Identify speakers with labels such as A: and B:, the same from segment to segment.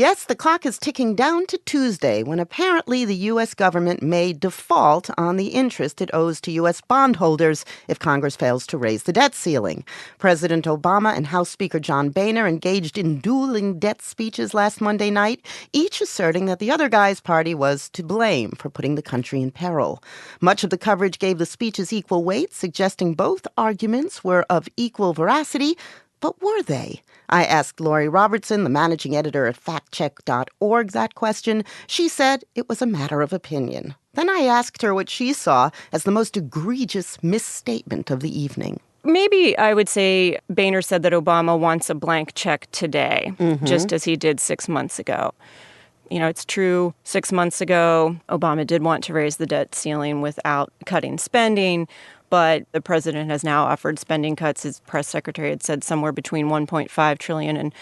A: Yes, the clock is ticking down to Tuesday when apparently the U.S. government may default on the interest it owes to U.S. bondholders if Congress fails to raise the debt ceiling. President Obama and House Speaker John Boehner engaged in dueling debt speeches last Monday night, each asserting that the other guy's party was to blame for putting the country in peril. Much of the coverage gave the speeches equal weight, suggesting both arguments were of equal veracity. But were they? I asked Lori Robertson, the managing editor at factcheck.org, that question. She said it was a matter of opinion. Then I asked her what she saw as the most egregious misstatement of the evening.
B: Maybe I would say Boehner said that Obama wants a blank check today, just as he did 6 months ago. You know, it's true, 6 months ago, Obama did want to raise the debt ceiling without cutting spending, but the president has now offered spending cuts. His press secretary had said somewhere between $1.5 trillion and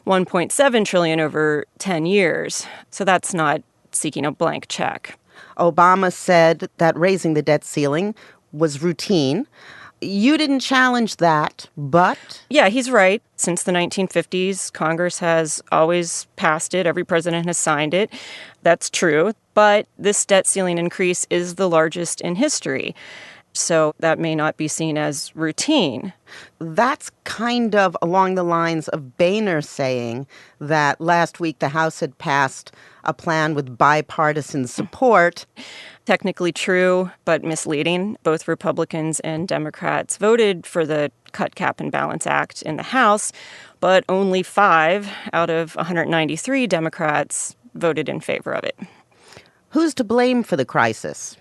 B: $1.7 trillion over 10 years. So that's not seeking a blank check.
A: Obama said that raising the debt ceiling was routine. You didn't challenge that, but...
B: Yeah, he's right. Since the 1950s, Congress has always passed it. Every president has signed it. That's true. But this debt ceiling increase is the largest in history. So that may not be seen as routine.
A: That's kind of along the lines of Boehner saying that last week the House had passed a plan with bipartisan support.
B: Technically true, but misleading. Both Republicans and Democrats voted for the Cut, Cap, and Balance Act in the House, but only 5 out of 193 Democrats voted in favor of it.
A: Who's to blame for the crisis?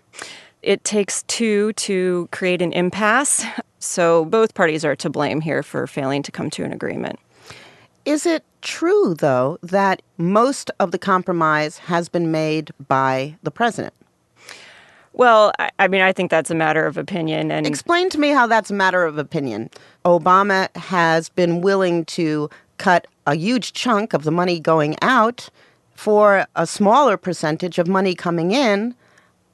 B: It takes 2 to create an impasse, so both parties are to blame here for failing to come to an agreement.
A: Is it true, though, that most of the compromise has been made by the president?
B: Well, I think that's a matter of opinion. And
A: explain to me how that's a matter of opinion. Obama has been willing to cut a huge chunk of the money going out for a smaller percentage of money coming in.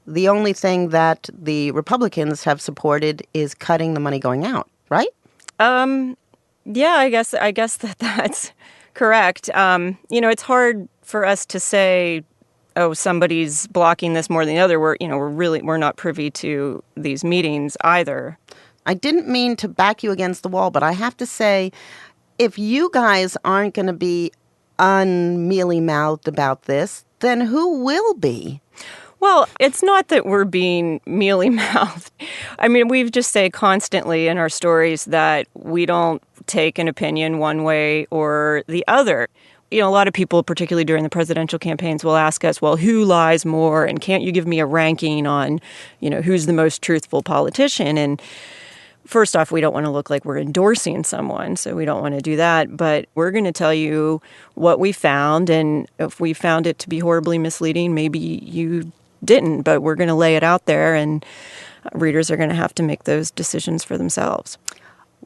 A: The only thing that the Republicans have supported is cutting the money going out, right?
B: Yeah, I guess that's correct. It's hard for us to say, oh, somebody's blocking this more than the other. We're not privy to these meetings either.
A: I didn't mean to back you against the wall, but I have to say, if you guys aren't going to be unmealy-mouthed about this, then who will be?
B: Well, it's not that we're being mealy-mouthed. We just say constantly in our stories that we don't take an opinion one way or the other. A lot of people, particularly during the presidential campaigns, will ask us, well, who lies more? And can't you give me a ranking on, who's the most truthful politician? And first off, we don't want to look like we're endorsing someone, so we don't want to do that. But we're going to tell you what we found. And if we found it to be horribly misleading, maybe you didn't. But we're going to lay it out there, and readers are going to have to make those decisions for themselves.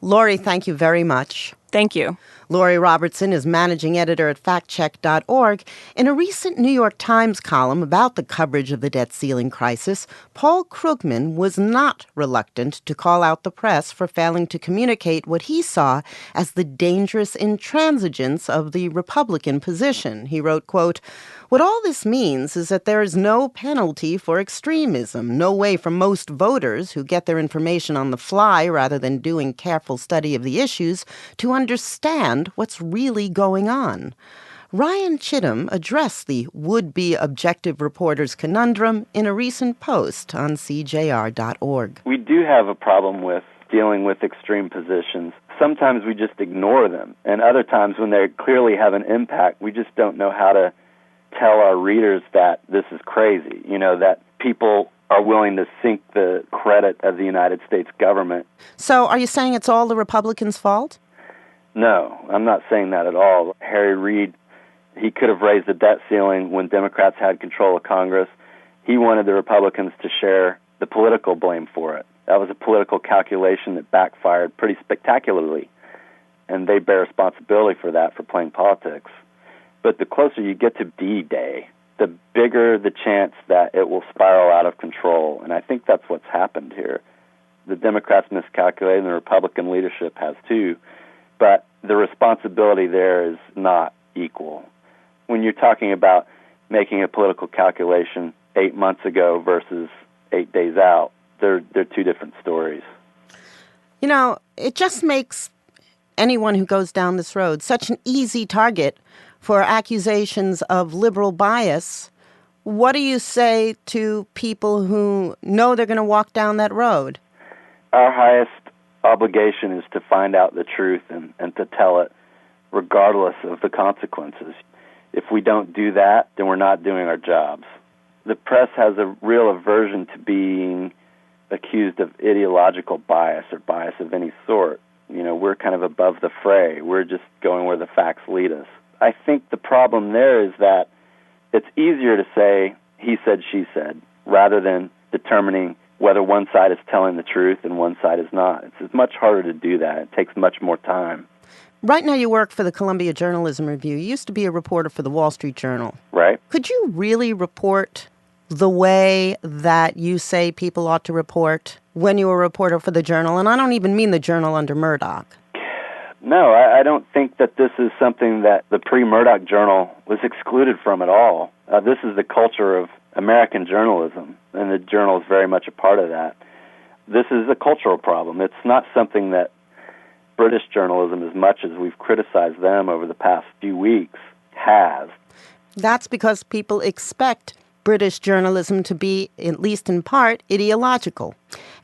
A: Lori, thank you very much.
B: Thank you.
A: Lori Robertson is managing editor at factcheck.org. In a recent New York Times column about the coverage of the debt ceiling crisis, Paul Krugman was not reluctant to call out the press for failing to communicate what he saw as the dangerous intransigence of the Republican position. He wrote, quote, "What all this means is that there is no penalty for extremism, no way for most voters who get their information on the fly rather than doing careful study of the issues to understand what's really going on." Ryan Chittum addressed the would-be objective reporter's conundrum in a recent post on CJR.org.
C: We do have a problem with dealing with extreme positions. Sometimes we just ignore them, and other times when they clearly have an impact, we just don't know how to tell our readers that this is crazy, that people are willing to sink the credit of the United States government.
A: So are you saying it's all the Republicans' fault?
C: No, I'm not saying that at all. Harry Reid, he could have raised the debt ceiling when Democrats had control of Congress. He wanted the Republicans to share the political blame for it. That was a political calculation that backfired pretty spectacularly, and they bear responsibility for that, for playing politics. But the closer you get to D-Day, the bigger the chance that it will spiral out of control, and I think that's what's happened here. The Democrats miscalculated, and the Republican leadership has too, but the responsibility there is not equal. when you're talking about making a political calculation 8 months ago versus 8 days out, they're two different stories.
A: You know, it just makes anyone who goes down this road such an easy target for accusations of liberal bias. What do you say to people who know they're going to walk down that road?
C: Our highest obligation is to find out the truth and to tell it regardless of the consequences. If we don't do that, then we're not doing our jobs. The press has a real aversion to being accused of ideological bias or bias of any sort. You know, we're kind of above the fray. We're just going where the facts lead us. I think the problem there is that it's easier to say he said, she said, rather than determining whether one side is telling the truth and one side is not. It's much harder to do that. It takes much more time.
A: Right now you work for the Columbia Journalism Review. You used to be a reporter for the Wall Street Journal.
C: Right.
A: Could you really report the way that you say people ought to report when you were a reporter for the Journal? And I don't even mean the Journal under Murdoch.
C: No, I don't think that this is something that the pre-Murdoch Journal was excluded from at all. This is the culture of American journalism, and the Journal is very much a part of that. This is a cultural problem. It's not something that British journalism, as much as we've criticized them over the past few weeks, has.
A: That's because people expect British journalism to be, at least in part, ideological.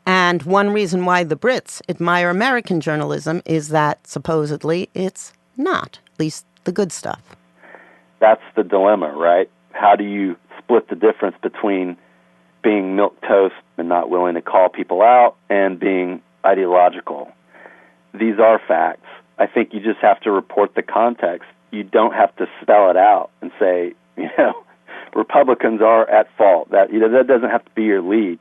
A: And one reason why the Brits admire American journalism is that supposedly it's not, at least the good stuff.
C: That's the dilemma, right? How do you split the difference between being milquetoast and not willing to call people out and being ideological? These are facts. I think you just have to report the context. You don't have to spell it out and say, Republicans are at fault. That doesn't have to be your lead.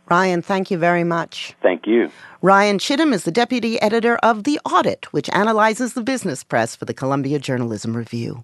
A: Ryan, thank you very much.
C: Thank you.
A: Ryan Chittum is the deputy editor of The Audit, which analyzes the business press for the Columbia Journalism Review.